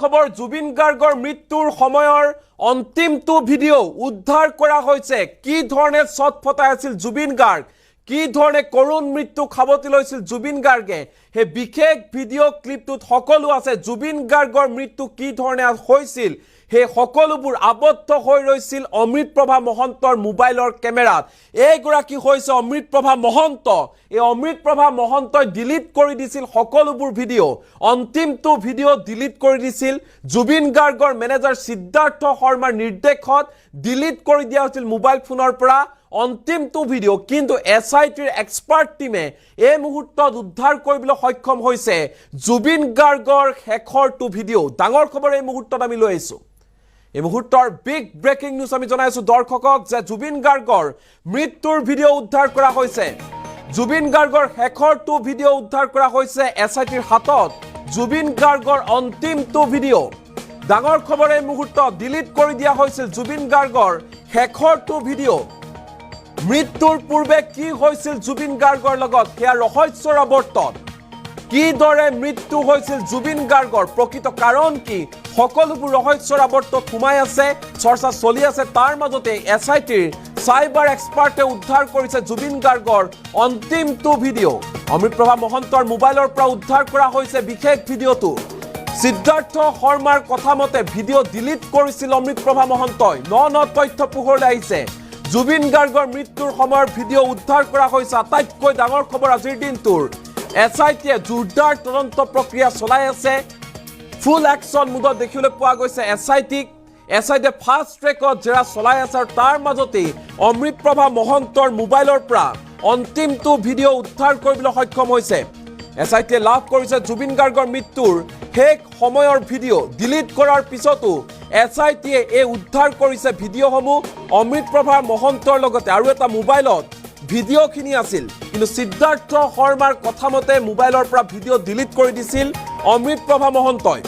খবৰ জুবিন গাৰ্গৰ মৃত্যুৰ সময়ৰ অন্তিমটো ভিডিও উদ্ধাৰ কৰা হৈছে কি ধৰণে ছটফটাই আছিল জুবিন গাৰ্গ কি ধৰণে কৰুণ মৃত্যু খাবতি লৈছিল জুবিন গাৰ্গে হে বিশেষ ভিডিও ক্লিপটোত সকলো আছে জুবিন গাৰ্গৰ মৃত্যু কি ধৰণে হৈছিল হে সকলোবোৰ আবদ্ধ হৈ ৰৈছিল অমৃতপ্ৰভা মহন্তৰ মোবাইলৰ কেমেৰাত এইগৰাকী হৈছে অমৃতপ্ৰভা মহন্ত এই অমৃতপ্ৰভা মহন্তই ডিলিট কৰি দিছিল সকলোবোৰ ভিডিও অন্তিমটো ভিডিও ডিলিট কৰি দিছিল জুবিন গাৰ্গৰ মেনেজাৰ সিদ্ধাৰ্থ শৰ্মাৰ নিৰ্দেশত ডিলিট কৰি দিয়া হৈছিল মোবাইল ফোনৰ পৰা অন্তিমটো ভিডিও কিন্তু এসআইটিৰ এক্সপাৰ্ট টিমে এই মুহূৰ্তত উদ্ধাৰ কৰিবলৈ সক্ষম হৈছে জুবিন গাৰ্গৰ শেষৰটো ভিডিও ডাঙৰ খবৰ এই মুহূৰ্তত আমি লৈ আইছো এই মুহূৰ্তৰ বিগ ব্ৰেকিং নিউজ আমি জনাইছো দৰ্শকক যে জুবিন গাৰ্গৰ মৃত্যুৰ ভিডিও উদ্ধাৰ কৰা হৈছে জুবিন গাৰ্গৰ শেষৰটো ভিডিও উদ্ধাৰ কৰা হৈছে এসআইটিৰ হাতত জুবিন গাৰ্গৰ অন্তিমটো ভিডিও ডাঙৰ খবৰ এই মুহূৰ্তত ডিলিট কৰি দিয়া হৈছিল জুবিন গাৰ্গৰ শেষৰটো ভিডিও মৃত্যুৰ পূৰ্বে কি হৈছিল জুবিন গাৰ্গৰ লগত হেয়া ৰহস্যৰ আৱৰ্তন কি দৰে মৃত্যু হৈছিল জুবিন গাৰ্গৰ প্ৰকৃত কাৰণ কি সকলোবোৰ ৰহস্যৰ আৱৰ্তত ঘুমাই আছে চৰ্চা চলি আছে তাৰ মাজতে এসআইটিৰ সাইবাৰ এক্সপাৰ্টে উদ্ধাৰ কৰিছে জুবিন গাৰ্গৰ অন্তিমটো ভিডিও অমৃতপ্ৰভা মহন্তৰ মোবাইলৰ পৰা উদ্ধাৰ কৰা হৈছে বিশেষ ভিডিওটো সিদ্ধাৰ্থ শৰ্মাৰ কথা মতে ভিডিও ডিলিট কৰিছিল অমৃতপ্ৰভা মহন্তই ন তথ্য পোহৰলৈ আহিছে জুবিন গাৰ্গৰ মৃত্যুৰ সময়ৰ ভিডিও উদ্ধাৰ কৰা হৈছে আটাইতকৈ ডাঙৰ খবৰ আজিৰ দিনটোৰ এসআইটিয়ে জোৰদাৰ তদন্ত প্ৰক্ৰিয়া চলাই আছে ফুল অ্যাকশন মুডত দেখিবলৈ পোৱা গৈছে এসআইটিয়ে ফাষ্ট ট্ৰেকত জেৰা চলাই আছে আৰু তাৰ মাজতে অমৃতপ্ৰভা মহন্তৰ মোবাইলৰ পৰা অন্তিমটো ভিডিও উদ্ধাৰ কৰিবলৈ সক্ষম হৈছে এসআইটিয়ে লাভ কৰিছে জুবিন গাৰ্গৰ মৃত্যুৰ শেষ সময়ৰ ভিডিও ডিলিট কৰাৰ পিছতো এসআইটিয়ে এই উদ্ধাৰ কৰিছে ভিডিওসমূহ অমৃতপ্ৰভা মহন্তৰ লগতে আৰু এটা মোবাইলত ভিডিওখিনি আছিল কিন্তু সিদ্ধাৰ্থ শৰ্মাৰ কথা মতে মোবাইলৰ পৰা ভিডিও ডিলিট কৰি দিছিল অমৃতপ্ৰভা মহন্তই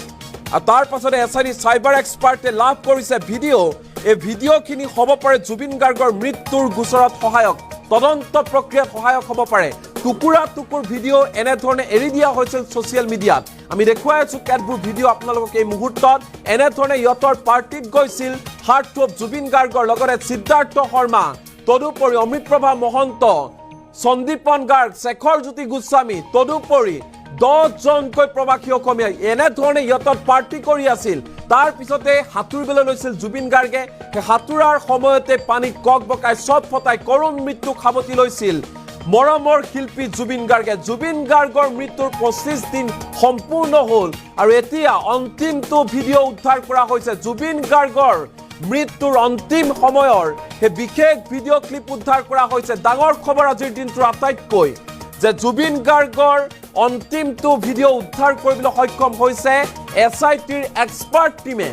আৰু তাৰ পাছতে এসআইটি সাইবাৰ এক্সপাৰ্টে লাভ কৰিছে ভিডিও এই ভিডিওখিনি হ'ব পাৰে জুবিন গাৰ্গৰ মৃত্যুৰ গোচৰত সহায়ক তদন্ত প্ৰক্ৰিয়াত সহায়ক হ'ব পাৰে টুকুৰা টুকুৰ ভিডিও এনে ধৰণে এৰি দিয়া হৈছিল সোশ্যাল মিডিয়াত আমি দেখুৱাই আছো কেতবোৰ ভিডিও আপোনালোকক এই মুহূৰ্তত এনে ধৰণে ইয়তৰ পাৰ্টিত গৈছিল হাৰ্ট অফ জুবিন গাৰ্গৰ লগতে সিদ্ধাৰ্থ শৰ্মা তদুপৰি অমৃতপ্ৰভা মহন্ত সন্দীপন গাৰ্গ শেখৰ জ্যোতি গোস্বামী তদুপৰি 10 জনকৈ প্ৰবাসী অসমীয়া এনে ধৰণে ইয়তৰ পাৰ্টি কৰি আছিল তাৰ পিছতে হাতুৰিবলৈ লৈছিল জুবিন গাৰ্গে হাতুৰাৰ সময়তে পানী কক বকাই সব ফটাই কৰুণ মৃত্যু খাবতি লৈছিল মৰমৰ শিল্পী জুবিন গাৰ্গৰ মৃত্যুৰ 25 দিন সম্পূৰ্ণ হ'ল আৰু এতিয়া অন্তিমটো ভিডিও উদ্ধাৰ কৰা হৈছে জুবিন গাৰ্গৰ মৃত্যুৰ অন্তিম সময়ৰ হে বিশেষ ভিডিও ক্লিপ উদ্ধাৰ কৰা হৈছে ডাঙৰ খবৰ আজিৰ দিনটোৰ আটাইতকৈ যে জুবিন গাৰ্গৰ অন্তিমটো ভিডিও উদ্ধাৰ কৰিবলৈ সক্ষম হৈছে এসআইটিৰ এক্সপাৰ্ট টিমে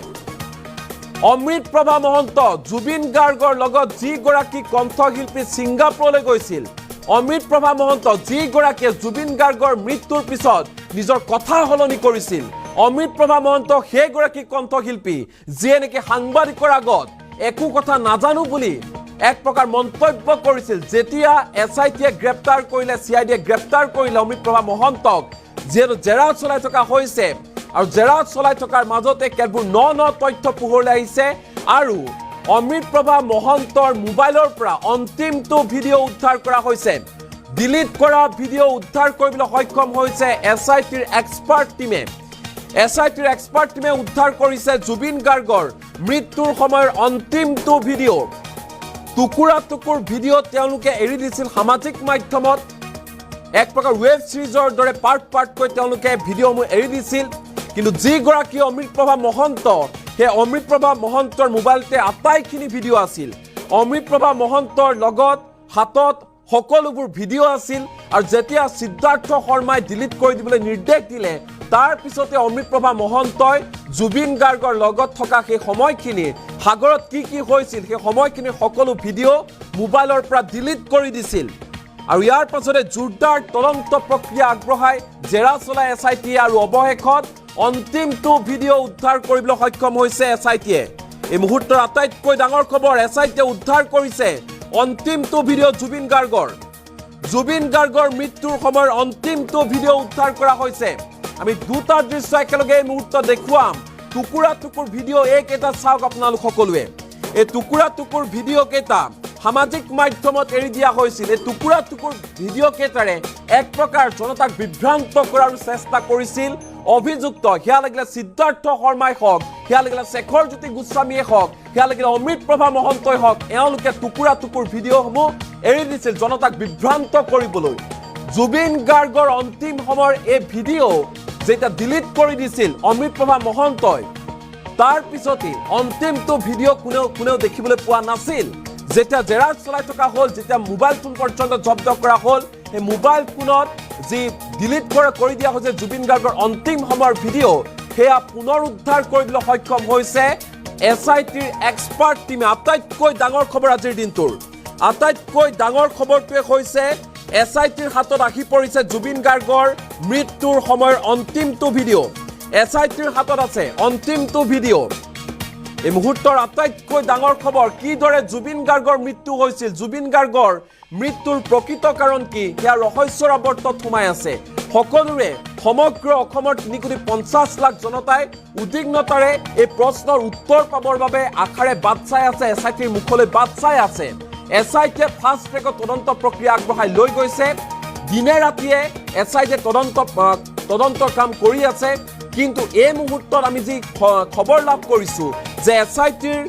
অমৃতপ্ৰভা মহন্ত জুবিন গাৰ্গৰ লগত যি গৰাকী কণ্ঠশিল্পী ছিংগাপুৰলৈ গৈছিল অমৃতপ্ৰভা মহন্ত যি গৰাকীয়ে জুবিন গাৰ্গৰ মৃত্যুৰ পিছত নিজৰ কথা হলনি কৰিছিল অমৃতপ্ৰভা মহন্ত সেই গৰাকী কণ্ঠশিল্পী যিয়ে নেকি সাংবাদিকৰ আগত একো কথা নাজানো বুলি এক প্ৰকাৰ মন্তব্য কৰিছিল যেতিয়া এসআইটিয়ে গ্ৰেপ্তাৰ কৰিলে সিআইডিয়ে গ্ৰেপ্তাৰ কৰিলে অমৃতপ্ৰভা মহন্তক যিহেতু জেৰা চলাই থকা হৈছে আৰু জেৰা চলাই থকাৰ মাজতে কেতবোৰ ন তথ্য পোহৰলৈ আহিছে আৰু অমৃতপ্ৰভা মহন্তৰ মোবাইলৰ পৰা অন্তিমটো ভিডিও উদ্ধাৰ কৰা হৈছে ডিলিট কৰা ভিডিও উদ্ধাৰ কৰিবলৈ সক্ষম হৈছে এসআইটিৰ এক্সপাৰ্ট টিমে উদ্ধাৰ কৰিছে জুবিন গাৰ্গৰ মৃত্যুৰ সময়ৰ অন্তিমটো ভিডিও টুকুৰা টুকুৰ ভিডিও তেওঁলোকে এৰি দিছিল সামাজিক মাধ্যমত এক প্ৰকাৰ ৱেব সিৰিজৰ দৰে পাৰ্টকৈ তেওঁলোকে ভিডিওসমূহ এৰি দিছিল কিন্তু যি গৰাকী অমৃতপ্ৰভা মহন্ত সেই অমৃতপ্ৰভা মহন্তৰ মোবাইলতে আটাইখিনি ভিডিও আছিল অমৃতপ্ৰভা মহন্তৰ লগত হাতত সকলোবোৰ ভিডিও আছিল আৰু যেতিয়া সিদ্ধাৰ্থ শৰ্মাই ডিলিট কৰি দিবলৈ নিৰ্দেশ দিলে তাৰ পিছতে অমৃতপ্ৰভা মহন্তই জুবিন গাৰ্গৰ লগত থকা সেই সময়খিনি সাগৰত কি হৈছিল সেই সময়খিনি সকলো ভিডিও মোবাইলৰ পৰা ডিলিট কৰি দিছিল আৰু ইয়াৰ পাছতে জোৰদাৰ তদন্ত প্ৰক্ৰিয়া আগবঢ়াই জেৰা চলাই এসআইটি আৰু অৱশেষত অন্তিমটো ভিডিও উদ্ধাৰ কৰিবলৈ সক্ষম হৈছে এসআইটিয়ে এই মুহূৰ্তৰ আটাইতকৈ ডাঙৰ খবৰ এসআইটিয়ে উদ্ধাৰ কৰিছে অন্তিমটো ভিডিও জুবিন গাৰ্গৰ মৃত্যুৰ সময়ৰ অন্তিমটো ভিডিও উদ্ধাৰ কৰা হৈছে আমি দুটা দৃশ্য একেলগে এই মুহূৰ্তত দেখুৱাম টুকুৰা টুকুৰ ভিডিঅ' এইকেইটা চাওক আপোনালোক সকলোৱে এই টুকুৰা টুকুৰ ভিডিঅ' কেইটা সামাজিক মাধ্যমত এৰি দিয়া হৈছিল এই টুকুৰা টুকুৰ ভিডিঅ' কেইটাৰে এক প্ৰকাৰ জনতাক বিভ্ৰান্ত কৰাৰ চেষ্টা কৰিছিল অভিযুক্ত হিয়া লাগিলে সিদ্ধাৰ্থ শৰ্মাই হওক হিয়া লাগিলে শেখৰ জ্যোতি গোস্বামীয়ে হওক হিয়া লাগিলে অমৃত প্ৰভা মহন্তই হওক এওঁলোকে টুকুৰা টুকুৰ ভিডিঅ'সমূহ এৰি দিছিল জনতাক বিভ্ৰান্ত কৰিবলৈ জুবিন গাৰ্গৰ অন্তিম সময়ৰ এই ভিডিঅ' যেটা ডিলিট কৰি দিছিল অমৃত প্ৰভা মহন্তই তাৰ পিছতে অন্তিমটো ভিডিঅ' কোনেও দেখিবলৈ পোৱা নাছিল যেটা জেৰাজ চলাই থকা হল যেটা মোবাইল ফোন পৰ্যন্ত জব্দ কৰা হল এই মোবাইল ফোনত যি ডিলিট কৰি দিয়া হৈছে জুবিন গাৰ্গৰ অন্তিম সময়ৰ ভিডিঅ' সেয়া পুনৰ উদ্ধাৰ কৰিবলৈ সক্ষম হৈছে এছআইটিৰ এক্সপাৰ্ট টিমে আটাইতকৈ ডাঙৰ খবৰ আজিৰ দিনটোৰ আটাইতকৈ ডাঙৰ খবৰটোৱে হৈছে এছআইটিৰ হাতত আহি পৰিছে জুবিন গাৰ্গৰ মৃত্যুৰ সময়ৰ অন্তিমটো ভিডিঅ' এছআইটিৰ হাতত আছে অন্তিমটো ভিডিঅ' এই মুহূৰ্তৰ আটাইতকৈ ডাঙৰ খবৰ কিদৰে জুবিন গাৰ্গৰ মৃত্যু হৈছিল জুবিন গাৰ্গৰ মৃত্যুৰ প্ৰকৃত কাৰণ কি সেয়া ৰহস্যৰ আৱৰ্তত সোমাই আছে সকলোৰে সমগ্ৰ অসমৰ 3.50 লাখ জনতাই উদ্বিগ্নতাৰে এই প্ৰশ্নৰ উত্তৰ পাবৰ বাবে আশাৰে বাট চাই আছে এছআইটিৰ মুখলৈ বাট চাই আছে এছআইটিয়ে ফাষ্ট ট্ৰেকত তদন্ত প্ৰক্ৰিয়া আগবঢ়াই লৈ গৈছে দিনে ৰাতিয়ে এছআইটিয়ে তদন্তৰ কাম কৰি আছে কিন্তু এই মুহূৰ্তত আমি যি খবৰ লাভ কৰিছো যে এছআইটিৰ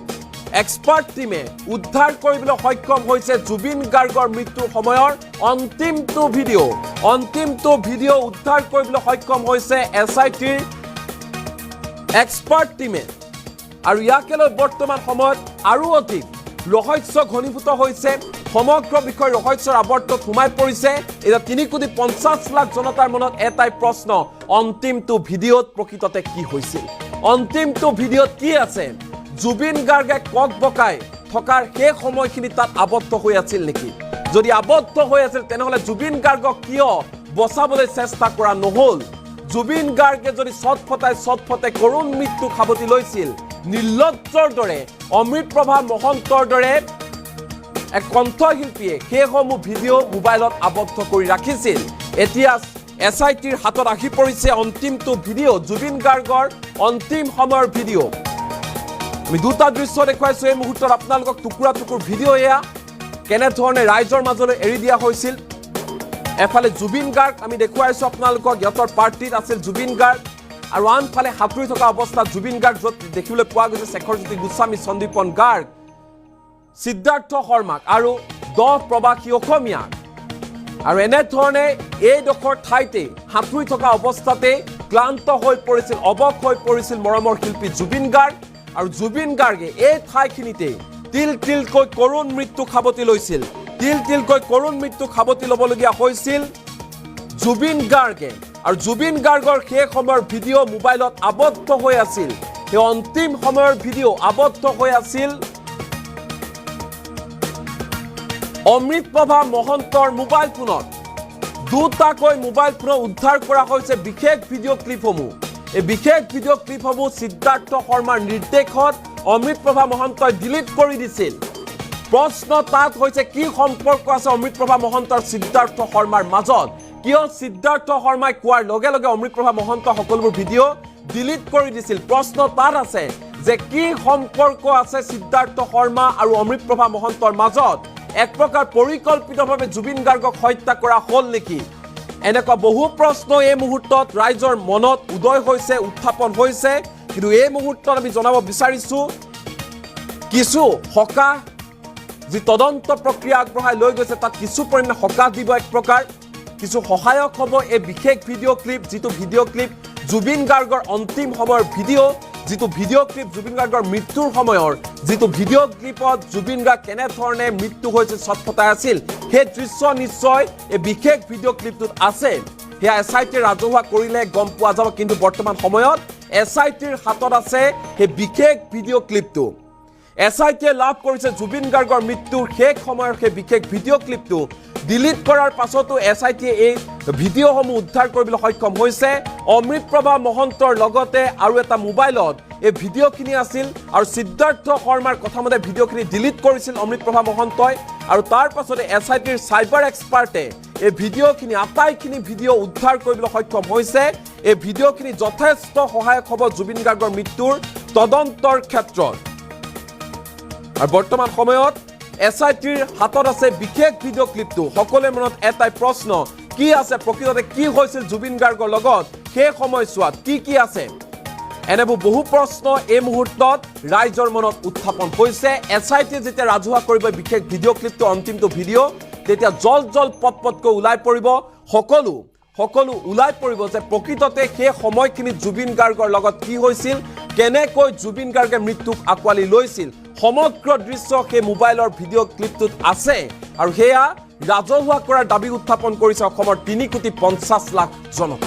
এক্সপাৰ্ট টিমে উদ্ধাৰ কৰিবলৈ সক্ষম হৈছে জুবিন গাৰ্গৰ মৃত্যুৰ সময়ৰ অন্তিমটো ভিডিঅ' উদ্ধাৰ কৰিবলৈ সক্ষম হৈছে এছআইটিৰ এক্সপাৰ্ট টিমে আৰু ইয়াকে লৈ বৰ্তমান সময়ত আৰু অধিক ৰহস্য ঘনীভূত হৈছে সমগ্ৰ বিষয় ৰহস্যৰ আৱৰ্তত সোমাই পৰিছে এটা 3.50 লাখ জনতাৰ মনত এটাই প্ৰশ্ন অন্তিমটো ভিডিঅ'ত প্ৰকৃততে কি হৈছিল অন্তিমটো ভিডিঅ'ত কি আছে জুবিন গাৰ্গে কক বকাই থকাৰ সেই সময়খিনি তাত আবদ্ধ হৈ আছিল নেকি যদি আবদ্ধ হৈ আছিল তেনেহলে জুবিন গাৰ্গক কিয় বচাবলৈ চেষ্টা কৰা নহল জুবিন গাৰ্গে যদি চটফটাই কৰুণ মৃত্যু খাবতি লৈছিল নিৰ্লজ্জৰ দৰে অমৃত প্ৰভা মহন্তৰ দৰে এক কণ্ঠশিল্পীয়ে সেইসমূহ ভিডিঅ' মোবাইলত আবদ্ধ কৰি ৰাখিছিল এতিয়া এছআইটিৰ হাতত আহি পৰিছে অন্তিমটো ভিডিঅ' জুবিন গাৰ্গৰ অন্তিম সময়ৰ ভিডিঅ' আমি দুটা দৃশ্য দেখুৱাইছো এই মুহূৰ্তত আপোনালোকক টুকুৰা টুকুৰ ভিডিঅ' এয়া কেনেধৰণে ৰাইজৰ মাজলৈ এৰি দিয়া হৈছিল এফালে জুবিন গাৰ্গ আমি দেখুৱাইছো আপোনালোকক ইহঁতৰ পাৰ্টিত আছিল জুবিন গাৰ্গ আৰু আনফালে সাঁতুৰি থকা অৱস্থাত জুবিন গাৰ্গ য'ত দেখিবলৈ পোৱা গৈছে শেখৰ জ্যোতি গোস্বামী সন্দীপন গাৰ্গ সিদ্ধাৰ্থ শৰ্মাক আৰু 10 প্ৰবাসী অসমীয়াক আৰু এনেধৰণে এইডোখৰ ঠাইতে সাঁতুৰি থকা অৱস্থাতে ক্লান্ত হৈ পৰিছিল অৱশ হৈ পৰিছিল মৰমৰ শিল্পী জুবিন গাৰ্গ আৰু জুবিন গাৰ্গে এই ঠাইখিনিতে তিলকৈ কৰুণ মৃত্যু খাবতি লৈছিল তিলকৈ কৰুণ মৃত্যু খাবতি ল'বলগীয়া হৈছিল জুবিন গাৰ্গে আৰু জুবিন গাৰ্গৰ সেই সময়ৰ ভিডিঅ' মোবাইলত আবদ্ধ হৈ আছিল সেই অন্তিম সময়ৰ ভিডিঅ' আবদ্ধ হৈ আছিল অমৃত প্ৰভা মহন্তৰ মোবাইল ফোনত দুটাকৈ মোবাইল ফোন উদ্ধাৰ কৰা হৈছে বিশেষ ভিডিঅ' ক্লিপসমূহ এই বিশেষ ভিডিঅ' ক্লিপসমূহ সিদ্ধাৰ্থ শৰ্মাৰ নিৰ্দেশত অমৃত প্ৰভা মহন্তই ডিলিট কৰি দিছিল প্ৰশ্ন তাত হৈছে কি সম্পৰ্ক আছে অমৃত প্ৰভা মহন্তৰ সিদ্ধাৰ্থ শৰ্মাৰ মাজত কিয় সিদ্ধাৰ্থ শৰ্মাই কোৱাৰ লগে লগে অমৃত প্ৰভা মহন্ত সকলোবোৰ ভিডিঅ' ডিলিট কৰি দিছিল প্ৰশ্ন তাত আছে যে কি সম্পৰ্ক আছে সিদ্ধাৰ্থ শৰ্মা আৰু অমৃত প্ৰভা মহন্তৰ মাজত এক প্ৰকাৰ পৰিকল্পিতভাৱে জুবিন গাৰ্গক হত্যা কৰা হল নেকি এনেকুৱা বহু প্ৰশ্ন এই মুহূৰ্তত ৰাইজৰ মনত উদয় হৈছে উত্থাপন হৈছে কিন্তু এই মুহূৰ্তত আমি জনাব বিচাৰিছো কিছু হকা যি তদন্ত প্ৰক্ৰিয়া আগবঢ়াই লৈ গৈছে তাত কিছু পৰিমাণে হকা দিব এক প্ৰকাৰ কিছু সহায়ক হ'ব এই বিশেষ ভিডিঅ' ক্লিপ যিটো ভিডিঅ' ক্লিপ জুবিন গাৰ্গৰ অন্তিম সময়ৰ ভিডিঅ' যিটো ভিডিঅ' ক্লিপ জুবিন গাৰ্গৰ মৃত্যুৰ সময়ৰ যিটো ভিডিঅ' ক্লিপত জুবিন গাৰ্গ কেনেধৰণে মৃত্যু হৈছে চটফটাই আছিল সেই দৃশ্য নিশ্চয় এই বিশেষ ভিডিঅ' ক্লিপটোত আছে সেয়া এছআইটিয়ে ৰাজহুৱা কৰিলে গম পোৱা যাব কিন্তু বৰ্তমান সময়ত এছআইটিৰ হাতত আছে সেই বিশেষ ভিডিঅ' ক্লিপটো এছআইটিয়ে লাভ কৰিছে জুবিন গাৰ্গৰ মৃত্যুৰ শেষ সময়ৰ সেই বিশেষ ভিডিঅ' ক্লিপটো ডিলিট কৰাৰ পাছতো এছআইটিয়ে এই ভিডিঅ'সমূহ উদ্ধাৰ কৰিবলৈ সক্ষম হৈছে অমৃত প্ৰভা মহন্তৰ লগতে আৰু এটা মোবাইলত এই ভিডিঅ'খিনি আছিল আৰু সিদ্ধাৰ্থ শৰ্মাৰ কথামতে ভিডিঅ'খিনি ডিলিট কৰিছিল অমৃত প্ৰভা মহন্তই আৰু তাৰ পাছতে এছআইটিৰ চাইবাৰ এক্সপাৰ্টে এই ভিডিঅ'খিনি আটাইখিনি ভিডিঅ' উদ্ধাৰ কৰিবলৈ সক্ষম হৈছে এই ভিডিঅ'খিনি যথেষ্ট সহায়ক হ'ব জুবিন গাৰ্গৰ মৃত্যুৰ তদন্তৰ ক্ষেত্ৰত আৰু বৰ্তমান সময়ত এছআইটিৰ হাতত আছে বিশেষ ভিডিঅ' ক্লিপটো সকলোৰে মনত এটাই প্ৰশ্ন কি আছে প্ৰকৃততে কি হৈছিল জুবিন গাৰ্গৰ লগত সেই সময়ছোৱাত কি আছে এনেবোৰ বহু প্ৰশ্ন এই মুহূৰ্তত ৰাইজৰ মনত উত্থাপন হৈছে এছআইটি যেতিয়া ৰাজহুৱা কৰিব বিশেষ ভিডিঅ' ক্লিপটো অন্তিমটো ভিডিঅ' তেতিয়া জল পটকৈ ওলাই পৰিব সকলো ওলাই পৰিব যে প্ৰকৃততে সেই সময়খিনিত জুবিন গাৰ্গৰ লগত কি হৈছিল কেনেকৈ জুবিন গাৰ্গে মৃত্যুক আকোৱালি লৈছিল সমগ্ৰ দৃশ্য সেই মোবাইলৰ ভিডিঅ' ক্লিপটোত আছে আৰু সেয়া ৰাজহুৱা কৰাৰ দাবী উত্থাপন কৰিছে অসমৰ 3.50 কোটি জনতাই